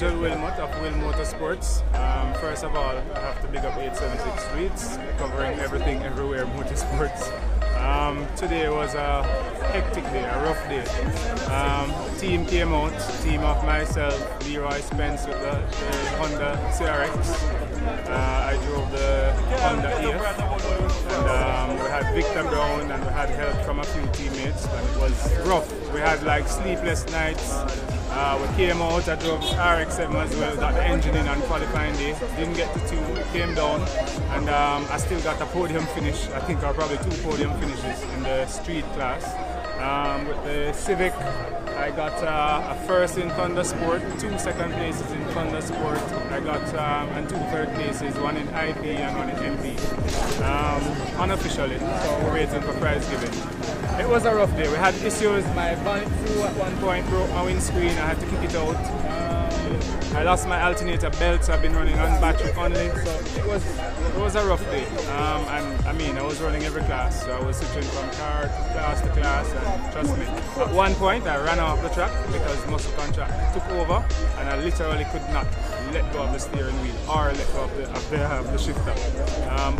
Nigel Wilmot of Wilmot Sports. First of all, I have to big up 876 Streets, covering everything everywhere motorsports. Today was a hectic day, a rough day. Team came out, team of myself, Leroy Spence with the Honda CRX. I drove the Honda EF, and we had Victor Brown and we had help from a few teammates, and it was rough. We had like sleepless nights. We came out, I drove RX-7 as well, got the engine in on qualifying day, didn't get to 2, came down, and I still got a podium finish. I think I probably 2 podium finishes in the street class. With the Civic, I got a first in Thunder Sport, 2 second places in Thunder Sport. I got and 2 third places, 1 in IP and 1 in MP. Unofficially, so we're waiting for prize giving. It was a rough day. We had issues. My bonnet flew at one point, broke my windscreen. I had to kick it out. I lost my alternator belt, so I've been running on battery only. So it was a rough day. And I mean, I was running every class, so I was switching from car to class, and trust me, at one point I ran off the track because muscle contract took over, and I literally could not let go of the steering wheel or let go of the shifter.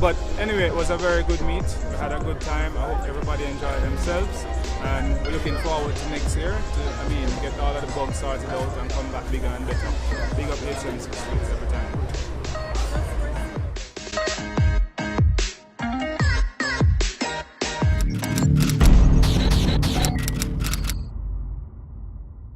But anyway, it was a very good meet. We had a good time. I hope everybody enjoyed themselves, and we're looking forward to next year to get all of the bugs sorted out and come back bigger and better. Big up 876 every time.